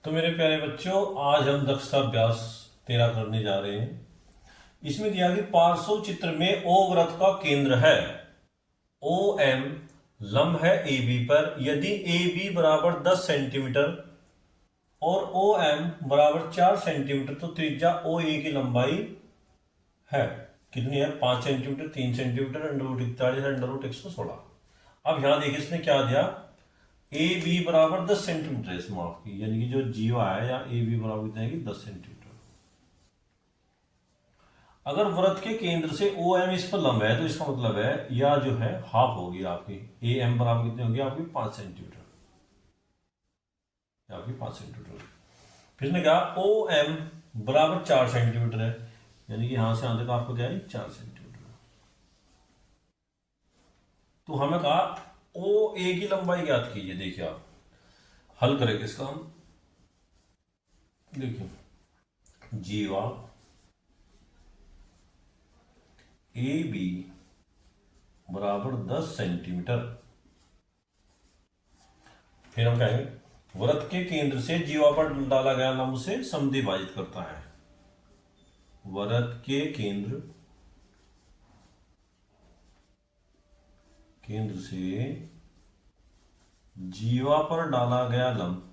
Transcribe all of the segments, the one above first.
तो मेरे प्यारे बच्चों, आज हम दक्षता अभ्यास 13 करने जा रहे हैं। इसमें दिया कि पार्श्व चित्र में ओ वृत्त का केंद्र है, ओ एम लंब है ए बी पर। यदि ए बी बराबर 10 सेंटीमीटर और ओ एम बराबर 4 सेंटीमीटर तो त्रिज्या ओ ए की लंबाई है कितनी है? 5 सेंटीमीटर, 3 सेंटीमीटर, √41 √116। अब यहां देखिए इसने क्या दिया, ए बी बराबर 10 सेंटीमीटर है, माफ की, यानी कि जो जीवा है या ए बी बराबर कितना है कि 10 सेंटीमीटर। अगर वृत्त के केंद्र से ओ एम इस पर लंब है तो इसका मतलब है या जो है हाफ होगी आपकी, ए एम बराबर कितनी होगी आपकी 5 सेंटीमीटर, आपकी 5 सेंटीमीटर। फिर इसने कहा ओ एम बराबर 4 सेंटीमीटर है, यानी कि यहां से यहां तक आपको क्या है 4 सेंटीमीटर। तो हमें कहा ओ ए की लंबाई ज्ञात कीजिए। देखिए आप हल करेंगे इसका हम। देखिए जीवा ए बी बराबर 10 सेंटीमीटर। फिर हम कहेंगे वृत्त के केंद्र से जीवा पर डाला गया लंब से समद्विभाजित करता है। वृत्त के केंद्र से जीवा पर डाला गया लंब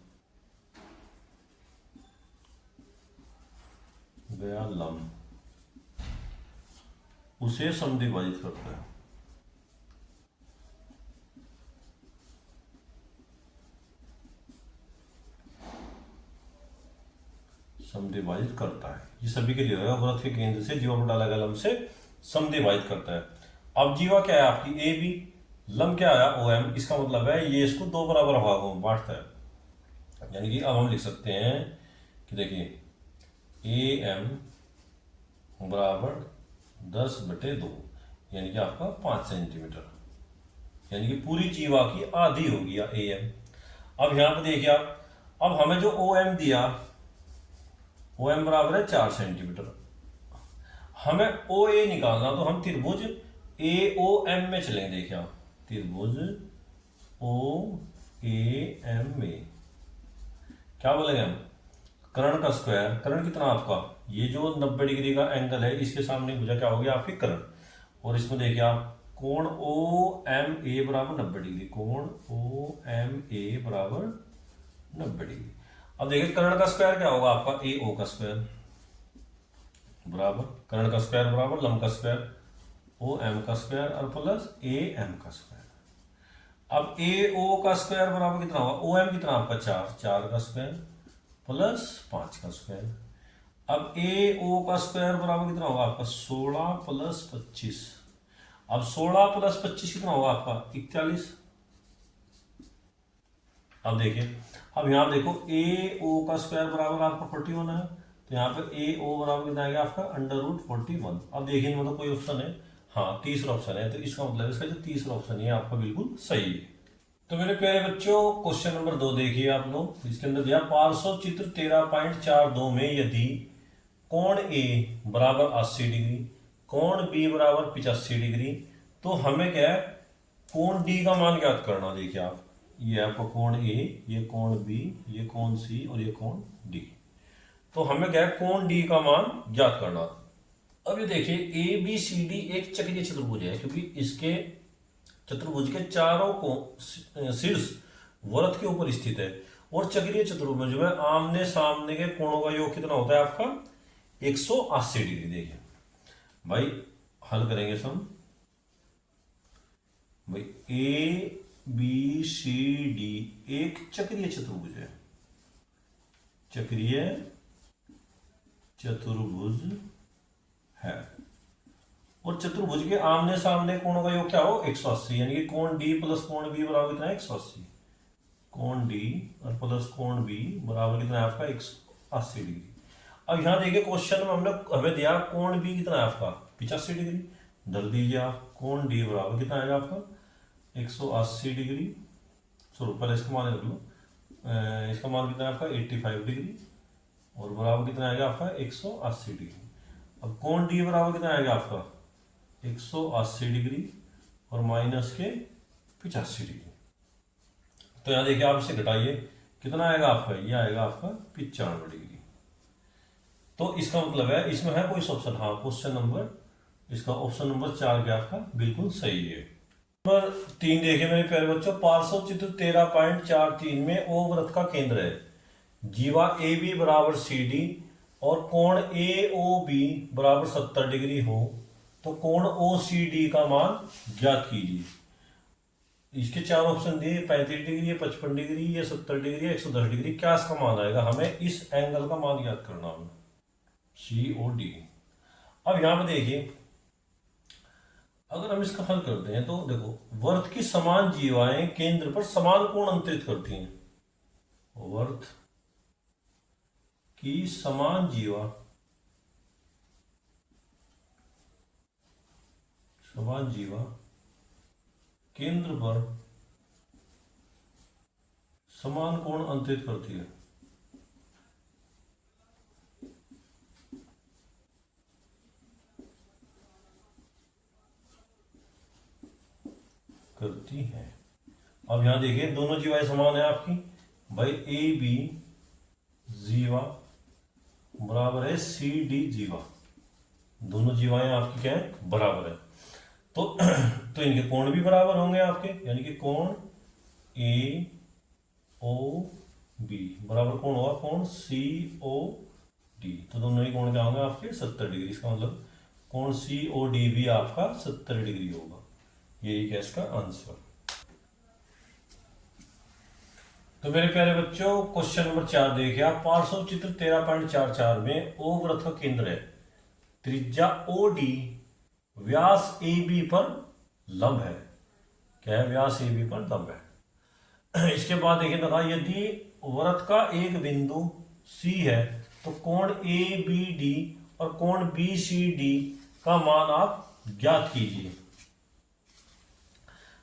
उसे समद्विभाजित करता है। समद्विभाजित करता है, ये सभी के लिए होगा। वृत्त के केंद्र से जीवा पर डाला गया लंब से समद्विभाजित करता है। अब जीवा क्या है आपकी ए बी, लंब क्या आया ओ एम, इसका मतलब है ये इसको दो बराबर भागों में बांटता है। यानी कि अब हम लिख सकते हैं कि देखिए ए एम बराबर 10/2, यानी कि आपका 5 सेंटीमीटर, यानी कि पूरी जीवा की आधी होगी या ए एम। अब यहां पर देखिए आप, अब हमें जो ओ एम दिया, ओ एम बराबर है 4 सेंटीमीटर। हमें ओ ए निकालना, तो हम त्रिभुज ए ओ एम में चलेंगे। देखिए आप त्रिभुज ओ ए एम में क्या बोलेंगे हम? कर्ण का स्क्वायर। कर्ण कितना आपका, ये जो 90 डिग्री का एंगल है इसके सामने भुजा क्या होगी आपकी कर्ण। और इसमें देखिए आप कोण ओ एम ए बराबर 90 डिग्री, कोण ओ एम ए बराबर 90 डिग्री। अब देखिए कर्ण का स्क्वायर क्या होगा आपका, ए ओ का स्क्वायर बराबर कर्ण का स्क्वायर बराबर लंब का स्क्वायर ओ एम का स्क्वायर और प्लस ए एम का स्क्वायर। अब ए ओ का स्क्वायर बराबर कितना होगा, ओ एम कितना आपका 4, 4 का स्क्वायर प्लस 5 का स्क्वायर। अब ए ओ का स्क्वायर बराबर कितना होगा आपका 16 प्लस 25। अब 16 प्लस 25 कितना होगा आपका 41। अब देखिए, अब यहां देखो ए ओ का स्क्वायर बराबर आपका 41 है, तो यहाँ पे ए ओ बराबर कितना आएगा आपका √41। अब देखिए मतलब कोई ऑप्शन है, हाँ तीसरा ऑप्शन है, तो इसका मतलब इसका जो तीसरा ऑप्शन है आपका बिल्कुल सही है। तो मेरे प्यारे बच्चों क्वेश्चन नंबर 2 देखिए आप लोग। इसके अंदर दिया पार्श्व चित्र 13.42 में यदि कोण ए बराबर 80 डिग्री, कोण बी बराबर 85 डिग्री, तो हमें क्या है कोण डी का मान ज्ञात करना। देखिए आप, ये आपका कोण ए, ये कोण बी, ये कोण सी और ये कोण डी। तो हमें क्या है कोण डी का मान ज्ञात करना। अब ये देखिए ए बी सी डी एक चक्रीय चतुर्भुज है, क्योंकि इसके चतुर्भुज के चारों को शीर्ष वृत्त के ऊपर स्थित है। और चक्रीय चतुर्भुज में आमने सामने के कोणों का योग कितना होता है आपका 180 डिग्री। देखिए भाई हल करेंगे हम। भाई ए बी सी डी एक चक्रीय चतुर्भुज है, चक्रीय चतुर्भुज है। और चतुर्भुज के आमने सामने कोणों का योग क्या हो 180, यानी कि कोण डी प्लस कोण बी बराबर कितना है 180। कोण डी और प्लस कोण बी बराबर कितना है आपका 180 डिग्री। अब यहां देखिए क्वेश्चन में हमें दिया कोण बी कितना है आपका 85 डिग्री। धर दीजिए आप कोण डी बराबर कितना आएगा आपका 180 डिग्री। चलो पहले इसका मान रख लो, इसका मान कितना है आपका 85 डिग्री और बराबर कितना आएगा आपका 180 डिग्री। अब कोण डी बराबर कितना आएगा आपका 180 डिग्री और माइनस के 85 डिग्री। तो यहां देखिए आप इसे घटाइए, कितना आएगा आपका, ये आएगा आपका 95 डिग्री। तो इसका मतलब है इसमें है कोई ऑप्शन, हाँ क्वेश्चन नंबर, इसका ऑप्शन नंबर 4 क्या आपका बिल्कुल सही है। नंबर 3 देखिए मेरे प्यारे बच्चों, पार्श्व चित्र 13.43 में ओ वृत्त का केंद्र है, जीवा ए बी बराबर सी डी और कोण ए ओ बी बराबर 70 डिग्री हो तो कोण ओ सी डी का मान ज्ञात कीजिए। इसके 4 ऑप्शन दिए, 35 डिग्री, 55 डिग्री, या 70 डिग्री, 110 डिग्री। क्या इसका मान आएगा, हमें इस एंगल का मान ज्ञात करना है, सी ओ डी। अब यहां पे देखिए, अगर हम इसका हल करते हैं तो देखो, वर्त की समान जीवाएं केंद्र पर समान कोण अंतरित करती हैं। वर्त की समान जीवा, समान जीवा केंद्र पर समान कोण अंतरित करती है। करती है। अब यहां देखिए दोनों जीवाएं समान है आपकी भाई, ए बी जीवा बराबर है सी डी जीवा, दोनों जीवाएं आपकी क्या है, बराबर है। तो इनके कोण भी बराबर होंगे आपके, यानी कि कोण ए ओ बी बराबर कोण होगा कोण सी ओ डी, तो दोनों ही कोण क्या होंगे आपके 70 डिग्री। इसका मतलब कोण सी ओ डी भी आपका 70 डिग्री होगा, यही क्या इसका आंसर। तो मेरे प्यारे बच्चों क्वेश्चन नंबर 4 देखिए आप, पार्श्व चित्र 13.44 में ओ वृत्त का केंद्र है, त्रिज्या O D Vyas A B पर लंब है। क्या है, व्यास ए बी पर लंब है। इसके बाद देखिए लगा, यदि वृत्त का एक बिंदु सी है तो कोण ए बी डी और कोण बी सी डी का मान आप ज्ञात कीजिए।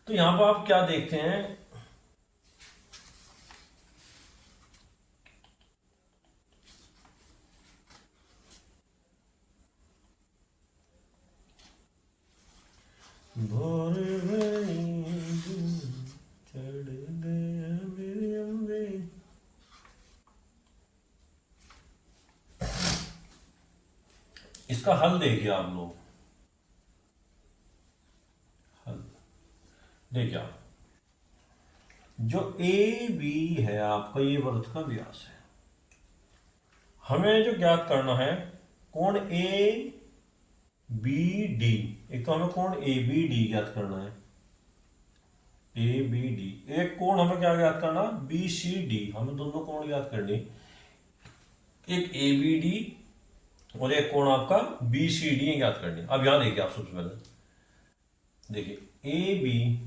तो यहां पर आप क्या देखते हैं, भोर चढ़ गया मेरे अम्बे। इसका हल देखिए आप लोग, हल देखिए आप, जो ए बी है आपका ये वृत्त का व्यास है, हमें जो ज्ञात करना है कोण ए बी डी, एक तो हमें कोण ए बी डी ज्ञात करना है, ए बी डी, एक कोण हमें क्या ज्ञात करना, बी सी डी, हमें दोनों कोण ज्ञात करनी, एक ए बी डी और एक कोण आपका बी सी डी ज्ञात करनी। अब यहां देखिए आप सबसे पहले देखिए, ए बी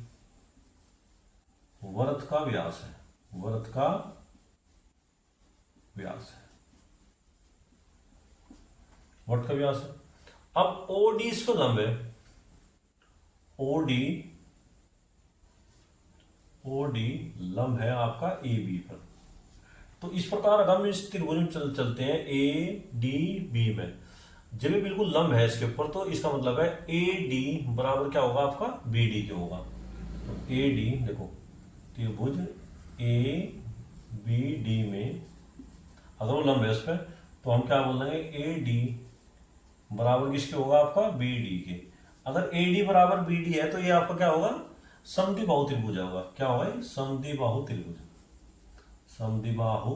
वृत्त का व्यास है, वृत्त का व्यास है, वृत्त का व्यास है। अब ओडी इस पर लंब है, ओडी ओडी लंब है आपका ए बी पर। तो इस प्रकार अगर हम इस त्रिभुज में चलते हैं ए डी बी में, जब ये बिल्कुल लंब है इसके ऊपर, तो इसका मतलब है ए डी बराबर क्या होगा आपका बी डी के होगा। तो ए डी देखो, त्रिभुज ए बी डी में अगर वो लंब है उस पर, तो हम क्या बोल देंगे, ए डी बराबर किसके होगा आपका बी डी के। अगर ए डी बराबर बी डी है तो ये आपका क्या होगा, समद्विबाहु त्रिभुज होगा। क्या होगा, समद्विबाहु त्रिभुज, समद्विबाहु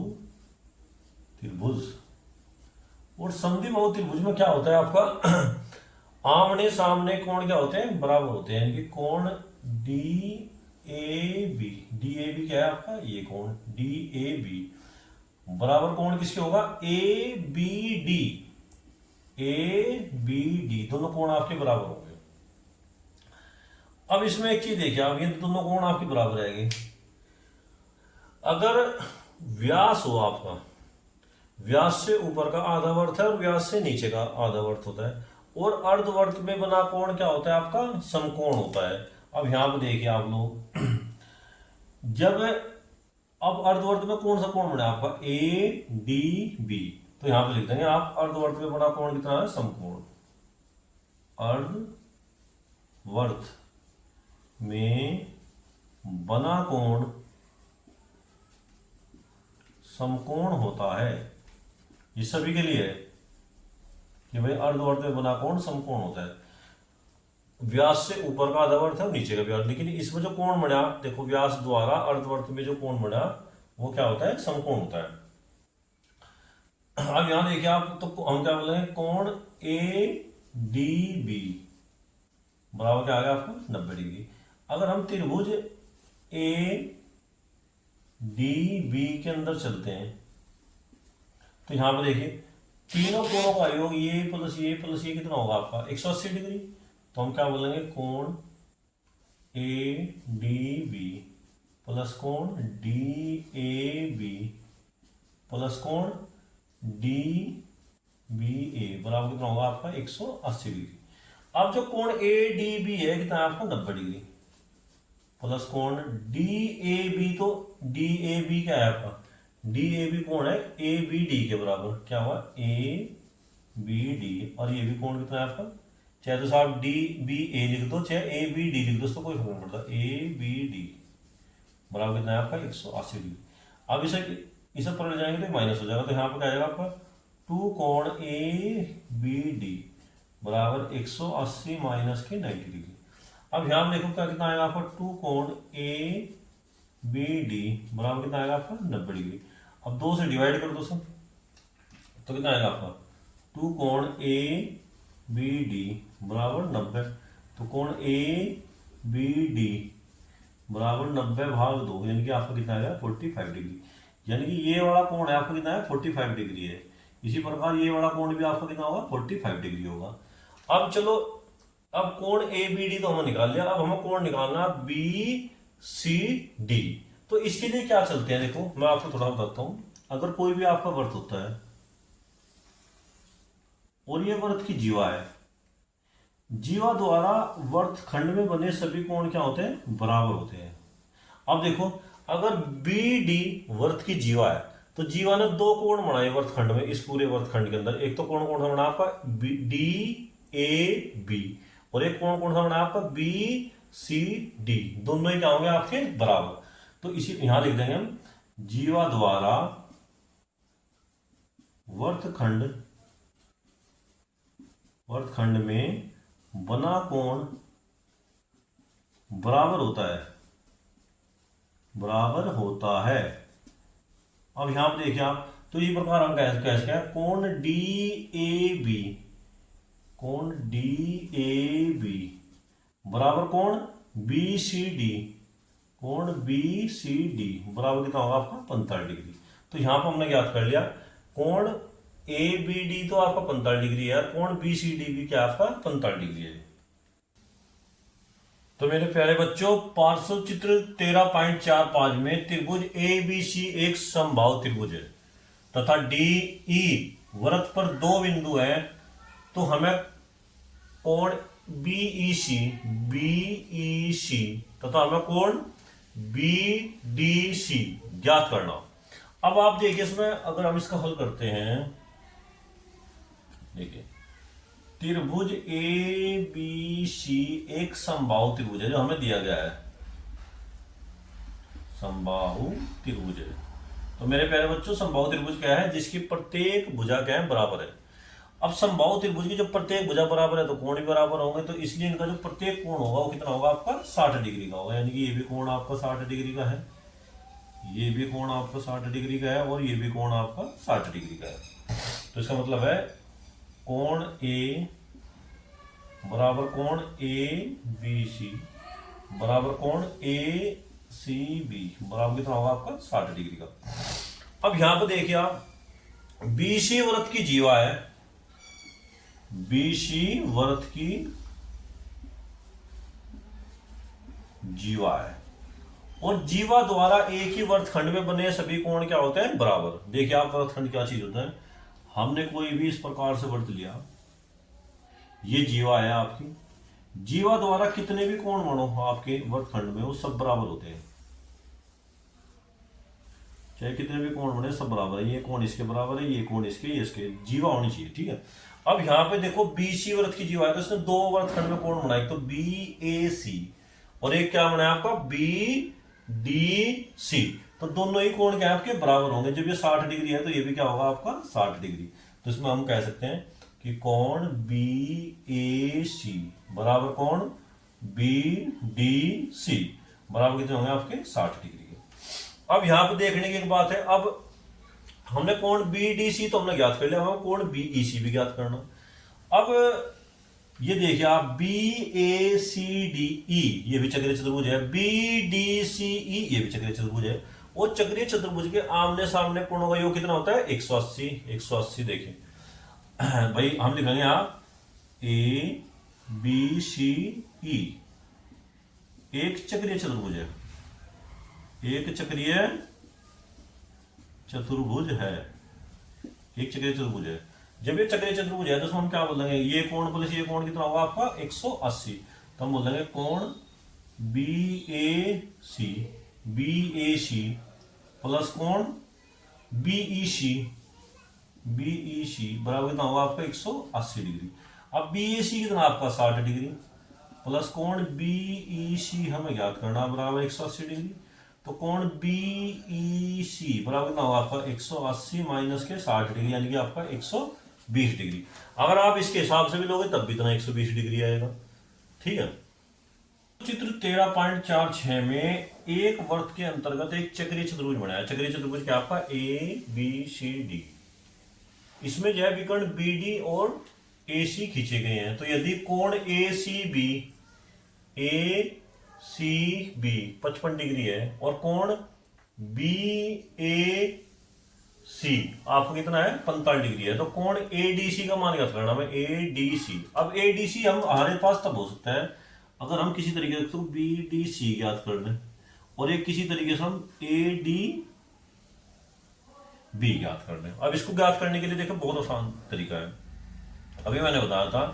त्रिभुज। और समद्विबाहु त्रिभुज में क्या होता है आपका आमने सामने कोण क्या होते हैं, बराबर होते हैं, यानी कि कोण D A B, D A B क्या है आपका, ये कोण डी ए बी बराबर कोण किसके होगा, A B D, A B D दोनों कोण आपके बराबर होंगे। अब इसमें एक चीज देखिए आप, ये दोनों कोण आपके बराबर आएंगे अगर व्यास हो आपका, व्यास से ऊपर का आधा वर्त है और व्यास से नीचे का आधा वर्त होता है, और अर्धवर्त में बना कोण क्या होता है आपका, समकोण होता है। अब यहां पर देखिए आप लोग, जब अब अर्धवर्त में कौन सा कोण बना आपका, ए डी बी, तो यहां पे लिख देंगे आप अर्धवर्त में बना कोण कितना है, समकोण। अर्धवर्त में बना कोण समकोण होता है। ये सभी के लिए है कि भाई अर्धवर्त में बना कोण समकोण होता है। व्यास से ऊपर का अर्धवर्त है और नीचे का व्यास, लेकिन इसमें जो कोण बना, देखो व्यास द्वारा अर्धवर्त में जो कोण बना वो क्या होता है, समकोण होता है। अब यहां देखिए आप, तो हम क्या बोलेंगे, कोण ए डी बी बराबर क्या आ गया आपका 90 डिग्री। अगर हम त्रिभुज ए डी बी के अंदर चलते हैं तो यहां पर देखिए तीनों कोणों का योग ये प्लस ये कितना होगा आपका 180 डिग्री। तो हम क्या बोलेंगे, कोण ए डी बी प्लस कोण डी ए बी प्लस कोण डी बी ए बराबर कितना होगा आपका 180 डिग्री। अब जो कोण ए डी बी है कितना है आपका 90 डिग्री प्लस कोण डी ए बी, तो डी ए बी क्या है आपका, डी ए बी कोण है ए बी डी के बराबर, क्या हुआ ए बी डी, और ये भी कोण कितना है आपका, चाहे तो साहब डी बी ए लिख दो चाहे ए बी डी लिख दो, तो कोई फर्क नहीं पड़ता, ए बी डी बराबर कितना है आपका 180 डिग्री। अब इसे पलट जाएंगे तो माइनस हो जाएगा, तो यहाँ पर क्या आएगा आपका 2 कोण ए बी डी बराबर 180 माइनस के 90 डिग्री। अब यहाँ पर देखो क्या कितना आएगा आपका 2 कोण ए बी डी बराबर कितना आएगा आपका 90 डिग्री। अब 2 से डिवाइड कर दो सब, तो कितना आएगा आपका 2 कोण ए बी डी बराबर 90, तो कोण ए बी डी बराबर 90 भाग 2, यानी कि आपका कितना आएगा 45 डिग्री। यानी कि ये वाला कोण है आपका कितना है 45 डिग्री है। इसी प्रकार ये वाला कोण भी आपका कितना होगा 45 डिग्री होगा। अब चलो, अब कोण ए बी डी तो हमने निकाल लिया, अब हमें कोण निकालना बी सी डी। तो इसके लिए क्या चलते हैं, देखो मैं आपको थोड़ा बताता हूं। अगर कोई भी आपका वर्त होता है और ये वर्त की जीवा है, जीवा द्वारा वर्त खंड में बने सभी कोण क्या होते हैं, बराबर होते हैं। अब देखो, अगर बी डी वर्त की जीवा है तो जीवा ने 2 कोण बनाए वर्तखंड में, इस पूरे वर्तखंड के अंदर। एक तो कोण कौन सा बना आपका डी ए बी, और एक कोण कौन सा बना आपका बी सी डी, दोनों ही क्या होंगे आपके बराबर। तो इसी यहां लिख देंगे हम, जीवा द्वारा वर्तखंड में बना कोण बराबर होता है। अब यहां पर देखिए आप, तो इस प्रकार हम कैसे क्या, कोण डी ए बी बराबर कोण बी सी डी, कोण बी सी डी बराबर कितना होगा आपका 45 डिग्री। तो यहां पर हमने ज्ञात कर लिया, कोण ए बी डी तो आपका 45 डिग्री है, कोण बी सी डी भी क्या आपका 45 डिग्री है। तो मेरे प्यारे बच्चों, पार्श्व चित्र 13.45 में त्रिभुज ए बी सी एक समबाहु त्रिभुज है तथा डी ई वृत्त पर 2 बिंदु हैं, तो हमें कोण बी ई सी तथा हमें कोण बी डी सी ज्ञात करना। अब आप देखिए इसमें, अगर हम इसका हल करते हैं, देखिए त्रिभुज ए बी सी एक समबाहु त्रिभुज है जो हमें दिया गया है, समबाहु त्रिभुज है। तो मेरे प्यारे बच्चों, समबाहु त्रिभुज क्या है, जिसकी प्रत्येक भुजा क्या है बराबर है। अब समबाहु त्रिभुज की जो प्रत्येक भुजा बराबर है तो कोण भी बराबर होंगे, तो इसलिए इनका जो प्रत्येक कोण होगा वो कितना होगा आपका 60 डिग्री का होगा। यानी कि ये भी कोण आपका 60 डिग्री का है, ये भी कोण आपका 60 डिग्री का है, और ये भी कोण आपका 60 डिग्री का है। तो इसका मतलब है कोण ए बराबर कोण ए बी सी बराबर कोण ए सी बी बराबर कितना होगा आपका 60 डिग्री का। अब यहां पर देखिए आप, बीसी वृत्त की जीवा है, बीसी वृत्त की जीवा है, और जीवा द्वारा एक ही वर्तखंड में बने सभी कोण क्या होते हैं बराबर। देखिए आप, वर्तखंड क्या चीज होता है, हमने कोई भी इस प्रकार से वर्त लिया, ये जीवा है आपकी, जीवा द्वारा कितने भी कोण बनो आपके वर्तखंड में वो सब बराबर होते हैं, चाहे कितने भी कोण बने सब बराबर है। ये कोण इसके बराबर है, ये कोण इसके, ये इसके, जीवा होनी चाहिए, ठीक है। अब यहां पे देखो बीसी वृत्त की जीवा है, तो इसने 2 वर्तखंड में कोण बनाए, तो बी ए सी, और एक क्या बनाया आपका बी डी सी। तो दोनों ही कोण क्या है आपके बराबर होंगे। जब ये 60 डिग्री है तो ये भी क्या होगा आपका 60 डिग्री। तो इसमें हम कह सकते हैं कि कोण बी ए सी बराबर कोण बी डी सी बराबर कितने होंगे आपके 60 डिग्री के। अब यहां पर देखने की एक बात है, अब हमने कोण बी डी सी तो हमने ज्ञात कर लिया, हमें कोण बी ई सी भी ज्ञात करना। अब ये देखिए आप बी ए सी डी ई ये भी चक्रीय चतुर्भुज है, बी डी सी ई ये भी चक्रीय चतुर्भुज है। और चक्रीय चतुर्भुज के आमने सामने कोणों का योग कितना होता है 180। 180 देखिए भाई हम लिखेंगे यहाँ ए बी सी ई एक चक्रीय चतुर्भुज है, एक चक्रीय चतुर्भुज है, एक चक्रीय चतुर्भुज है। जब ये चक्रीय चतुर्भुज है तो हम क्या बोल देंगे, ये कोण प्लस ये कोण कितना होगा आपका 180। तो हम बोल देंगे कोण बी ए सी प्लस कोण बी ई सी बराबर कितना होगा आपका 180 डिग्री। अब बी ए सी कितना आपका 60 डिग्री प्लस कोण बी ई सी हमें ज्ञात करना बराबर 180 डिग्री। तो कोण बी ई सी बराबर कितना होगा आपका 180 माइनस के 60 डिग्री यानी कि आपका 120 डिग्री। अगर आप इसके हिसाब से भी लोगे तब भी इतना 120 डिग्री आएगा। ठीक है। चित्र 13.46 में एक वर्त के अंतर्गत एक चक्रीय चतुर्भुज बनाया। चक्रीय चतुर्भुज क्या आपका ए बी सी डी, इसमें जो है विकर्ण बी डी और ए सी खींचे गए हैं। तो यदि कोण ए सी बी 55 डिग्री है और कोण बी ए सी आपको कितना है 45 डिग्री है, तो कोण एडीसी का मान ज्ञात करना है एडीसी। अब एडीसी हम हमारे पास तब हो सकता है अगर हम किसी तरीके से तो बी डी सी ज्ञात कर लें और एक किसी तरीके से हम ए डी बी ज्ञात कर लें। अब इसको ज्ञात करने के लिए देखो बहुत आसान तरीका है। अभी मैंने बताया था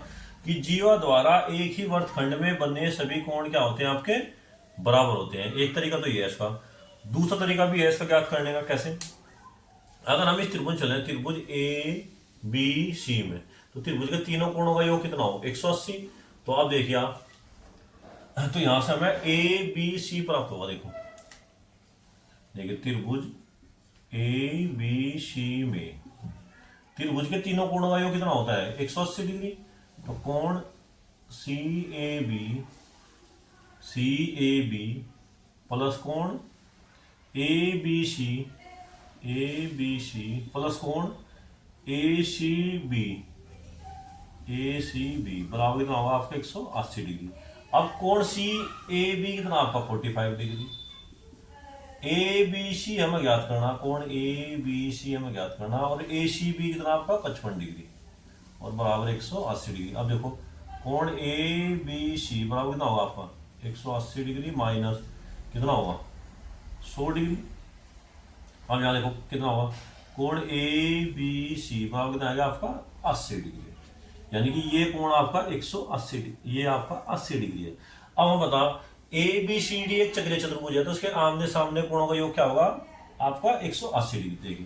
कि जीवा द्वारा एक ही वर्तखंड में बने सभी कोण क्या होते हैं आपके बराबर होते हैं। एक तरीका तो ये है इसका, दूसरा तरीका भी है इसका ज्ञात करने का। कैसे, अगर हम इस त्रिभुज चले त्रिभुज ए बी सी में, तो त्रिभुज के तीनों कोणों का योग कितना हो 180। तो अब देखिए आप, तो यहां से हमें ए बी सी प्राप्त होगा। देखो देखिए त्रिभुज ए बी सी में त्रिभुज के तीनों कोणों का योग कितना होता है 180 डिग्री। तो कोण सी ए बी प्लस कोण ए बी सी प्लस कोण ए सी बी बराबर कितना होगा आपका 180 डिग्री। अब कोण सी ए बी कितना आपका 45 डिग्री। ए बी सी हमें ज्ञात करना, कोण ए बी सी हमें ज्ञात करना और ए सी बी कितना आपका 55 डिग्री और बराबर 180 डिग्री। अब देखो कोण ए बी सी बराबर कितना होगा आपका 180 डिग्री माइनस कितना होगा 100 डिग्री। अब यहाँ देखो कितना होगा कोण ए बी सी बराबर कितना आएगा आपका 80 डिग्री, यानी कि ये कोण आपका 180 डिग्री, ये आपका 80 डिग्री है। अब हम बता ए बी सी डी एक चक्रीय चतुर्भुज है तो उसके आमने सामने कोणों का योग क्या होगा आपका 180 डिग्री। देखिए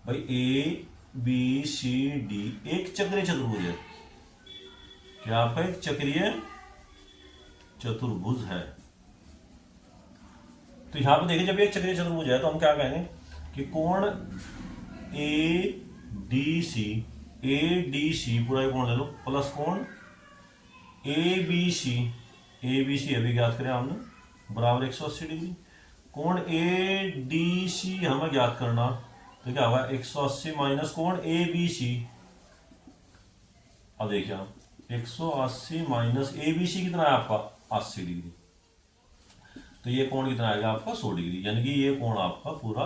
भाई ए बी सी डी एक चक्रीय चतुर्भुज है, क्या आपका एक चक्रीय चतुर्भुज है। तो यहां पर देखिए जब एक चक्रीय चतुर्भुज है तो हम क्या कहेंगे कि कोण ए डी सी पूरा कोण ले लो प्लस कोण ए बी सी अभी ज्ञात करें हमने बराबर 180 डिग्री। कोण ए डी सी हमें ज्ञात करना तो क्या होगा 180 माइनस कोण ए बी सी। अब देखिए आप 180 माइनस ए बी सी कितना है आपका 80 डिग्री, तो ये कोण कितना आएगा आपका 100 डिग्री, यानी कि ये कोण आपका पूरा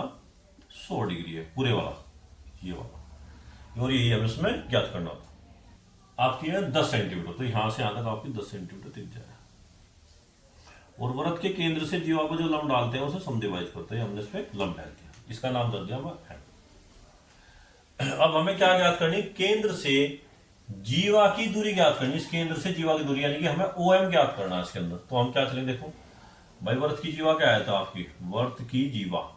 100 डिग्री है पूरे वाला ये वाला, और यही हमें उसमें ज्ञात करना होता। आपकी है 10 सेंटीमीटर, तो यहां से यहां तक आपकी 10 सेंटीमीटर त्रिज्या है और वृत्त के केंद्र से जीवा को जो लंब डालते हैं उसे समद्विभाजित करते हैं। हमने इस पे लंब डाल दिया, इसका नाम दे दिया है। अब हमें क्या ज्ञात करनी, केंद्र से जीवा की दूरी ज्ञात करनी। इस केंद्र से जीवा की दूरी यानी कि हमें OM ज्ञात करना है इसके अंदर। तो हम क्या चलेंगे, देखो भाई वृत्त की जीवा क्या आया था आपकी, वृत्त की जीवा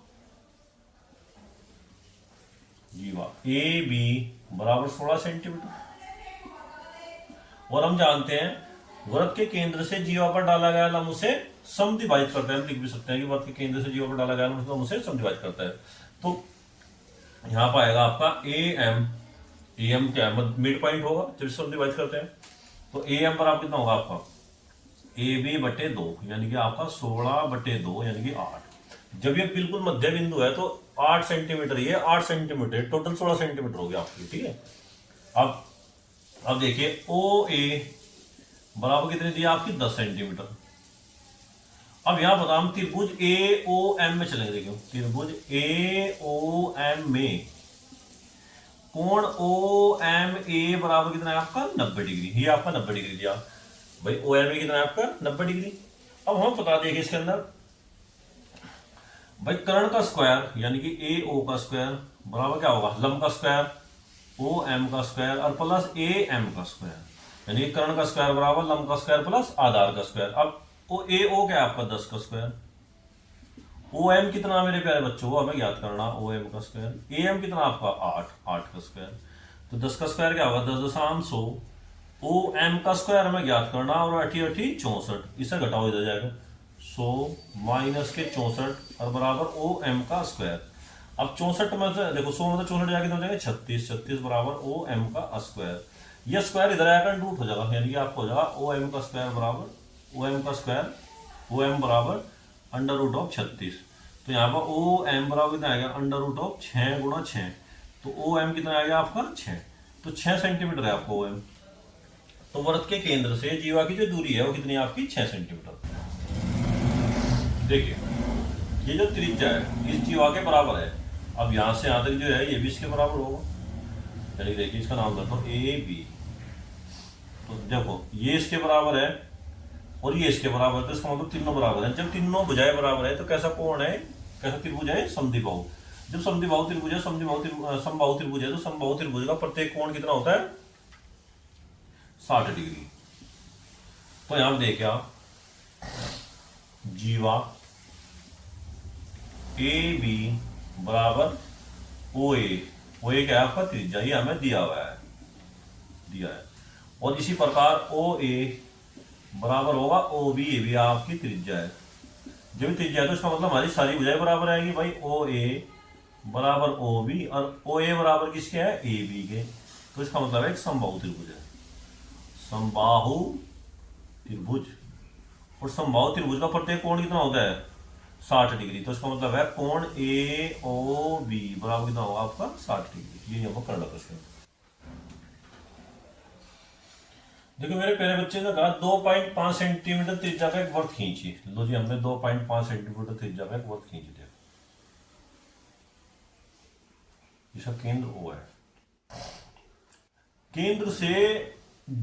ए बी बराबर 16 सेंटीमीटर और हम जानते हैं वृत्त के केंद्र से जीवा पर डाला गया लंब उसे समद्विभाजित करता है। हम लिख भी सकते हैं कि वृत्त के केंद्र से जीवा पर डाला गया लंब उसे समद्विभाजित करता है। तो यहाँ पर आएगा आपका ए एम क्या है, मिड पॉइंट होगा जब समद्विभाजित करते हैं। तो ए एम पर आप कितना होगा आपका ए बी बटे 2 यानी कि आपका 16/2 यानी कि 8। जब ये बिल्कुल मध्य बिंदु है तो 8 सेंटीमीटर, ये 8 सेंटीमीटर, टोटल 16 सेंटीमीटर हो गया आपकी। ठीक है, अब देखिए ओ ए बराबर कितने दिया आपकी 10 सेंटीमीटर। अब यहां बता हम त्रिभुज ए ओ एम में चलेंगे। देखिए त्रिभुज ए ओ एम में कोण ओ एम ए बराबर कितना है आपका 90 डिग्री। ये आपका 90 डिग्री दिया भाई। ओ एम ए कितना है आपका 90 डिग्री। अब हम बता देंगे इसके अंदर भाई कर्ण का स्क्वायर यानी कि ए ओ का स्क्वायर बराबर क्या होगा लंब का स्क्वायर ओ एम का स्क्वायर और प्लस ए एम का स्क्वायर यानी कि कर्ण का स्क्वायर बराबर लंब का स्क्वायर प्लस आधार का स्क्वायर। अब ओ ए ओ क्या है आपका 10 का स्क्वायर। ओ एम कितना मेरे प्यारे बच्चों वो हमें याद करना, ओ एम का स्क्वायर। ए एम कितना आपका 8 का स्क्वायर। तो 10 का स्क्वायर क्या होगा 10,100। ओ एम का स्क्वायर हमें ज्ञात करना और 8 64, इसे घटाओ इधर जाएगा 100 माइनस के 64 और बराबर ओ एम का स्क्वायर। अब 64 में से देखो 100 में से 64 जाके हो जाएगा 36 बराबर ओ एम का स्क्वायर। यह स्क्वायर इधर आएगा रूट हो जाएगा यानी कि आपको हो जाएगा ओ एम का स्क्वायर बराबर ओ एम का स्क्वायर ओ एम बराबर अंडर रूट ऑफ 36। तो यहाँ पर ओ एम बराबर कितना आएगा अंडर रूट ऑफ 6 गुणा 6। तो ओ एम कितना आएगा आपका 6। तो 6 सेंटीमीटर है आपको ओ एम। तो वृत्त के केंद्र से जीवा की जो दूरी है वो कितनी है आपकी 6 सेंटीमीटर। देखिए ये जो त्रिज्या है इस जीवा के बराबर है। अब यहां से यहां तक जो है ये भी इसके बराबर होगा यानी देखिए इसका नाम रखो ए बी। तो देखो ये इसके बराबर है और ये इसके बराबर है, तो इसका मतलब तीनों बराबर है। जब तीनों भुजाएं बराबर है तो कैसा कोण है, कैसा त्रिभुज है समद्विबाहु। जब समद्विबाहु त्रिभुज है समबाहु त्रिभुज है तो समबाहु त्रिभुज का प्रत्येक कोण कितना होता है 60 डिग्री। तो यहां देखिए आप जीवा ए बी बराबर ओ ए क्या है आपका त्रिज्या, ये हमें दिया है। और इसी प्रकार ओ ए बराबर होगा ओ बी, ये भी आपकी त्रिज्या है। जब त्रिज्या है तो इसका मतलब हमारी सारी भुजाएं बराबर आएगी भाई। ओ ए बराबर ओ बी और ओ ए बराबर किसके है ए बी के। तो इसका मतलब है एक समबाहु त्रिभुज है, समबाहु त्रिभुज। और समबाहु त्रिभुज का प्रत्येक कोण कितना होता है 60 डिग्री। तो इसका मतलब है कोण ए ओ बी बराबर कितना होगा आपका 60 डिग्री। ये हमको करना प्रश्न। देखो मेरे प्यारे बच्चे ने कहा 2.5 सेंटीमीटर त्रिज्या का एक वृत्त खींची। लो जी हमने 2.5 सेंटीमीटर त्रिज्या का एक वृत्त खींच दिया। इसका केंद्र ओ है। केंद्र से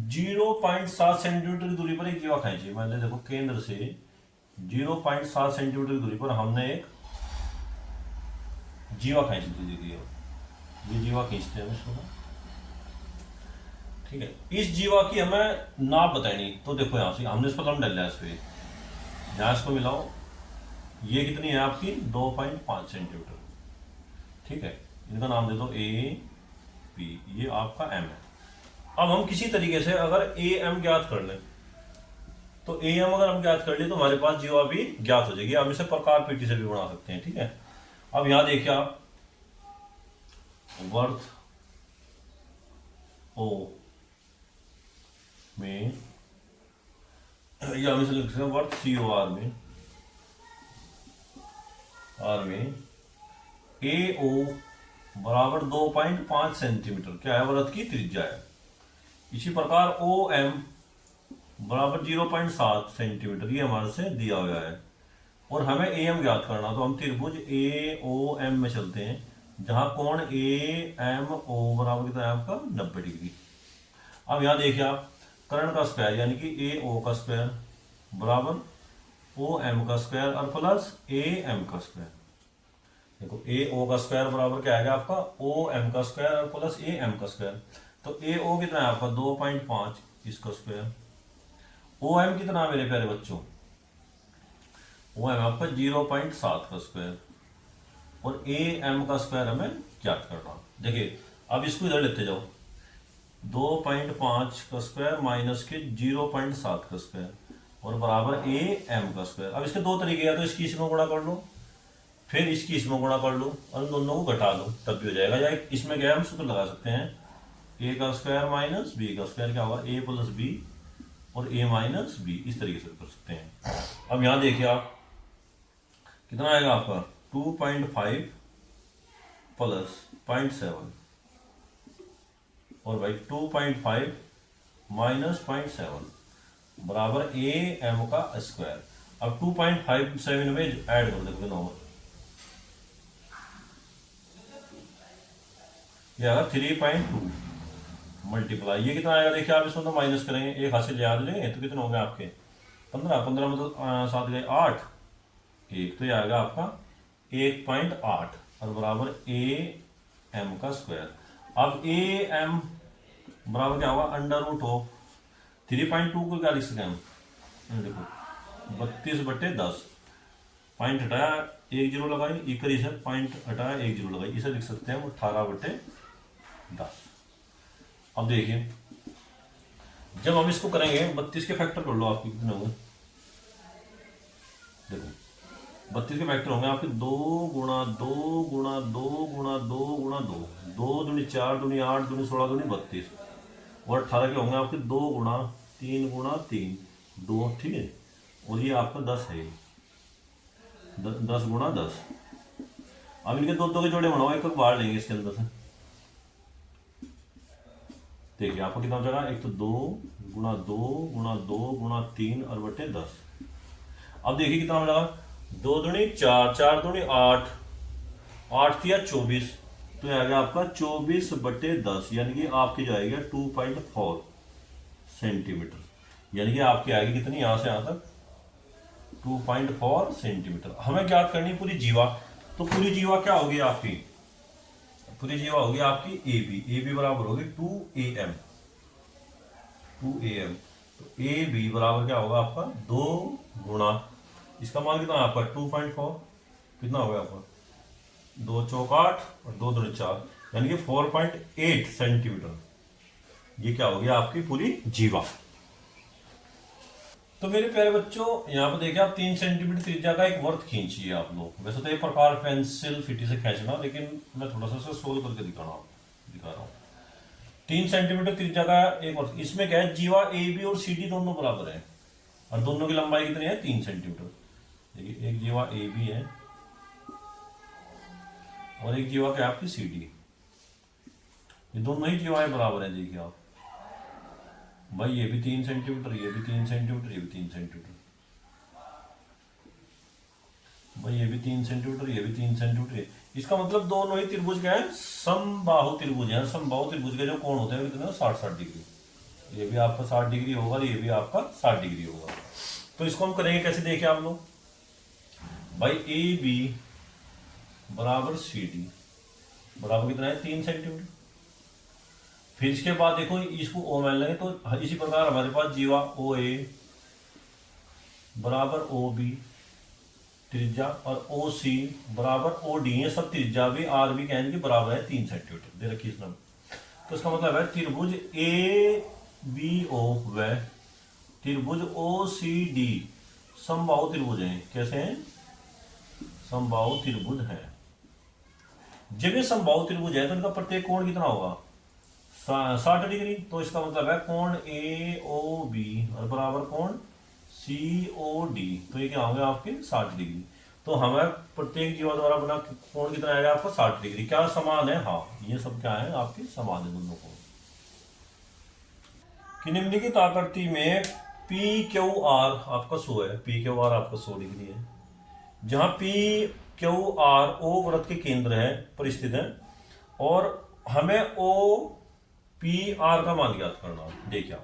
0.7 सेंटीमीटर की दूरी पर एक जीवा खींची। मान लीजिए देखो केंद्र से 0.7 सेंटीमीटर की दूरी पर हमने एक जीवा खींच दी। ये जीवा खींचते हैं इसको, ठीक है। इस जीवा की हमें नाप बतानी। तो देखो यहां से हमने इस पर लंब डाल लिया, इस पे यहां इसको मिलाओ। ये कितनी है आपकी 2.5 सेंटीमीटर, ठीक है। इनका नाम दे दो ए पी, ये आपका एम है। अब हम किसी तरीके से अगर ए एम ज्ञात कर लें तो ए एम अगर हम ज्ञात कर ले तो हमारे पास जीवा भी ज्ञात हो जाएगी। हम इसे प्रकार पेटी से भी बना सकते हैं, ठीक है। अब यहां देखिए आप वर्थ ओ में या हम इसे लिख सकते हैं वर्थ सी ओ आर में ए ओ बराबर 2.5 सेंटीमीटर क्या है वृत्त की त्रिज्या है। इसी प्रकार ओ एम बराबर 0.7 सेंटीमीटर ये हमारे से दिया हुआ है। और हमें ए एम ज्ञात करना, तो हम त्रिभुज ए ओ एम में चलते हैं जहां कोण ए एम ओ बराबर कितना है आपका 90 डिग्री। अब यहां देखिए आप कर्ण का स्क्वायर यानी कि ए ओ का स्क्वायर बराबर ओ एम का स्क्वायर और प्लस ए एम का स्क्वायर। देखो ए ओ का स्क्वायर बराबर क्या आएगा आपका ओ एम का स्क्वायर और प्लस ए एम का स्क्वायर। तो ए ओ कितना है आपका 2.5 इसका स्क्वायर। ओ एम कितना है मेरे प्यारे बच्चों, ओ एम आपका 0.7 का स्क्वायर और ए एम का स्क्वायर हमें ज्ञात करना। देखिए अब इसको इधर लेते जाओ, 2.5 का स्क्वायर माइनस के 0.7 का स्क्वायर और बराबर ए एम का स्क्वायर। अब इसके दो तरीके हैं, तो इसकी इसमें गुणा कर लो, फिर इसकी इसमें गुणा कर लो और इन दोनों को घटा लो, तब भी हो जाएगा। या इसमें क्या है, हम सूत्र लगा सकते हैं, ए का स्क्वायर माइनस बी का स्क्वायर क्या होगा, ए प्लस बी और ए माइनस बी, इस तरीके से कर सकते हैं। अब यहां देखिए आप कितना आएगा आपका 2.5 प्लस 0.7 और भाई 2.5 माइनस 0.7 बराबर ए एम का स्क्वायर। अब 2.57 में ऐड कर देते नंबर, ये आएगा 3.2 मल्टीप्लाई, ये कितना आएगा देखिए आप, इसमें तो माइनस करेंगे, एक हासिल याद लेंगे तो कितने होंगे आपके 15, 15 मतलब 7 गए 8, एक तो ये आएगा आपका 1.8 और बराबर ए एम का स्क्वायर। अब ए एम बराबर क्या होगा, अंडर रूट ऑफ 3.2 को क्या लिख सकते हैं हम, देखो 32/10, पॉइंट हटाया 1 जीरो लगाई, इक्वल से पॉइंट हटाया 1 जीरो लगाई, इसे लिख सकते हैं 18/10। अब देखिए जब हम इसको करेंगे 32 के फैक्टर कर लो, आपके कितने होंगे, देखो 32 के फैक्टर होंगे आपके 2 गुणा 2 गुणा 2 गुणा 2 गुणा 2, 2 दूनी 4 दूनी 8 दूनी 16 दूनी 32 और 18 के होंगे आपके 2 गुणा 3 गुणा 3 2, ठीक है, और ये आपका 10 है, 10 गुणा 10। अब इनके दो दो के जोड़े बनाओ, एक बाहर लेंगे इसके अंदर से, देखिए आपको कितना बचेगा, एक तो 2 गुणा 2 गुणा 2 गुणा 3 और बटे 10। अब देखिए कितना बचेगा, 2 दूनी 4 4 दूनी 8 8 या 24, तो ये आ गया आपका 24/10, यानी कि आपकी जाएगी 2.4 सेंटीमीटर, यानी कि आपकी आएगी कितनी, यहां से यहां तक 2.4 सेंटीमीटर। हमें ज्ञात करनी पूरी जीवा, तो पूरी जीवा क्या होगी आपकी, पूरी जीवा होगी आपकी ए बी बराबर होगी 2am, 2am, तो ए बी बराबर क्या होगा आपका 2 गुणा, इसका मान कितना है आपका 2.4, कितना हो गया आपका 2 चौक 8 और 2 दूनी 4, यानी कि 4.8 सेंटीमीटर, ये क्या होगी आपकी पूरी जीवा। तो मेरे प्यारे बच्चों यहाँ पर देखिए आप 3 सेंटीमीटर त्रिज्या का एक वर्त खींचिए आप लोग, वैसे तो एक प्रकार पेंसिल फिटी से खींचना, लेकिन मैं थोड़ा सा सोल्व करके दिखा रहा हूँ। 3 सेंटीमीटर त्रिज्या का एक वर्त, इसमें क्या है, जीवा ए बी और सी डी दोनों बराबर है और दोनों की लंबाई कितनी है 3 सेंटीमीटर। देखिए एक जीवा ए बी है और एक जीवा क्या है आपकी सी डी, ये दोनों ही जीवाएं बराबर है। देखिए आप भाई ये भी 3 सेंटीमीटर, ये भी 3 सेंटीमीटर, ये भी 3 सेंटीमीटर, भाई ये भी 3 सेंटीमीटर, ये भी 3 सेंटीमीटर, इसका मतलब दोनों ही त्रिभुज क्या है, समबाहु त्रिभुज है। समबाहु त्रिभुज के जो कोण होते हैं कितने 60-60 डिग्री, ये भी आपका 60 डिग्री होगा और ये भी आपका 60 डिग्री होगा। तो इसको हम करेंगे कैसे, देखिए आप लोग, भाई ए बी बराबर सी डी बराबर कितना है 3 सेंटीमीटर, फिर इसके बाद देखो इसको ओ मान लेंगे, तो इसी प्रकार हमारे पास जीवा ओ ए बराबर ओ बी त्रिज्या और ओ सी बराबर ओ डी, ये सब त्रिज्या भी आर भी कहने की बराबर है 3 सेंटीमीटर दे रखी इसमें। तो इसका मतलब है त्रिभुज ए बी ओ व त्रिभुज ओ सी डी समबाहु त्रिभुज हैं। कैसे हैं, समबाहु त्रिभुज है। जब ये समबाहु त्रिभुज है तो इनका प्रत्येक कोण कितना होगा 60 डिग्री, तो इसका मतलब है कोण ए ओ बी और बराबर कोण सी ओ डी, तो ये क्या होंगे आपके 60 डिग्री। तो हमें प्रत्येक जीवा द्वारा बना कोण कितना आएगा आपका 60 डिग्री, क्या समान है, हाँ ये सब क्या है आपके समान है दोनों कोण। कि निम्नलिखित आकृति में पी क्यू आर आपका 100 है, पी क्यू आर आपका 100 डिग्री है, जहां पी क्यू आर ओ वृत्त के केंद्र है पर स्थित है और हमें ओ पी आर का मान ज्ञात करना। देखिए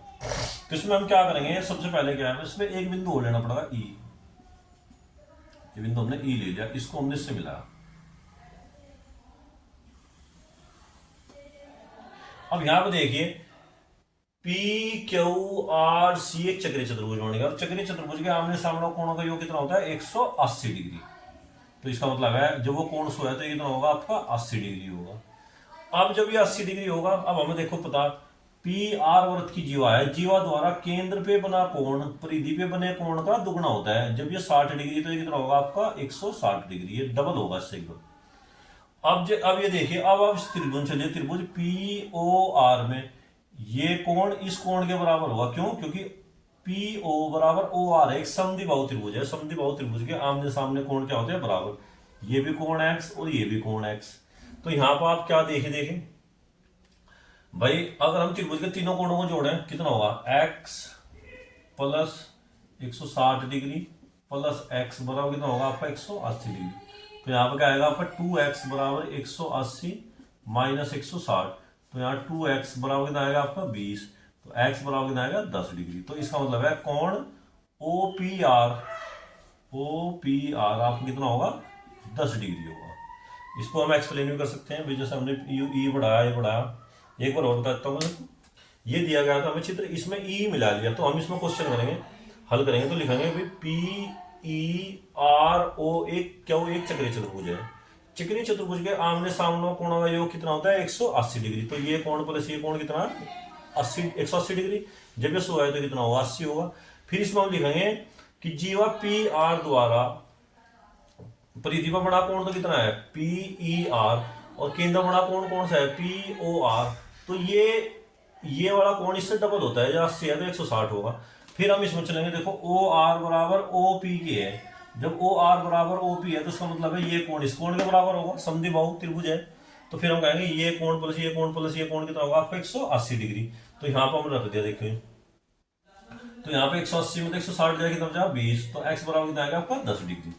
तो इसमें हम क्या करेंगे, सबसे पहले क्या है, इसमें एक बिंदु और लेना पड़ेगा ई, ये बिंदु हमने ई ले लिया, इसको हमने इससे मिलाया। अब यहां पर देखिए पी क्यू आर सी एक चक्रीय चतुर्भुज बनेगा और चक्रीय चतुर्भुज के आमने सामने कोणों का योग कितना होता है 180 डिग्री। तो इसका मतलब है जब वो कोण 100 है तो कितना होगा आपका 80 डिग्री होगा। अब जब ये 80 डिग्री होगा, अब हमें देखो पता पी आर वृत्त की जीवा है, जीवा द्वारा केंद्र पे बना कोण परिधि पे बने कोण का दुगना होता है। जब ये 60 डिग्री तो ये कितना होगा आपका 160 डिग्री, ये डबल होगा इससे एकदम। अब ये देखिए, अब आप इस त्रिभुज चलिए, त्रिभुज पी ओ आर में ये कोण इस कोण के बराबर होगा। क्यों? क्योंकि पी ओ बराबर ओ आर है, एक समद्विबाहु त्रिभुज है। समद्विबाहु त्रिभुज के आमने सामने कोण क्या होते हैं? बराबर। ये भी कोण एक्स और ये भी कोण एक्स। तो यहां पर आप क्या देखें भाई, अगर हम त्रिभुज के तीनों कोणों को जोड़ें कितना होगा? X plus 160 degree plus x बराबर कितना होगा आपका? 180 डिग्री। तो यहाँ पर क्या आएगा आपका? 2x बराबर 180 माइनस 160। तो यहाँ 2x बराबर कितना आएगा आपका? 20। तो x बराबर कितना आएगा? 10 डिग्री। तो इसका मतलब है कोण OPR आपको कितना होगा? 10 डिग्री होगा। इसको हम एक्सप्लेन भी कर सकते हैं भाई, जैसे हमने ई बढ़ाया, ये बढ़ाया। एक बार और बताता हूँ। ये दिया गया था हमें चित्र, इसमें ई मिला लिया, तो हम इसमें क्वेश्चन करेंगे, हल करेंगे। तो लिखेंगे भाई PERO एक चक्रीय चतुर्भुज है। चक्रीय चतुर्भुज के आमने सामने कोणों का योग कितना होता है? 180 डिग्री। तो ये कोण प्लस ये कोण कितना? 180 डिग्री। जब ये 100 है तो कितना होगा? 80 होगा। फिर इसमें हम लिखेंगे कि जीवा PR द्वारा परिधि पर बड़ा कोण तो कितना है? PER। और केंद्र बड़ा कोण कौन सा है? POR। तो ये वाला कोण इससे डबल होता है, जब 80 है तो 160 होगा। फिर हम इसमें चलेंगे, देखो OR बराबर OP की है। जब OR बराबर OP है तो इसका मतलब है ये कोण इस कोण के बराबर होगा, समद्विबाहु त्रिभुज है। तो फिर हम कहेंगे ये कोण प्लस ये कोण प्लस ये कोण कितना होगा आपका? 180 डिग्री। तो यहाँ पर हम रख दिया, देखिए। तो यहाँ पे 180 में 160 जाएगी, तब 20। तो x बराबर कितना आएगा आपका? 10 डिग्री।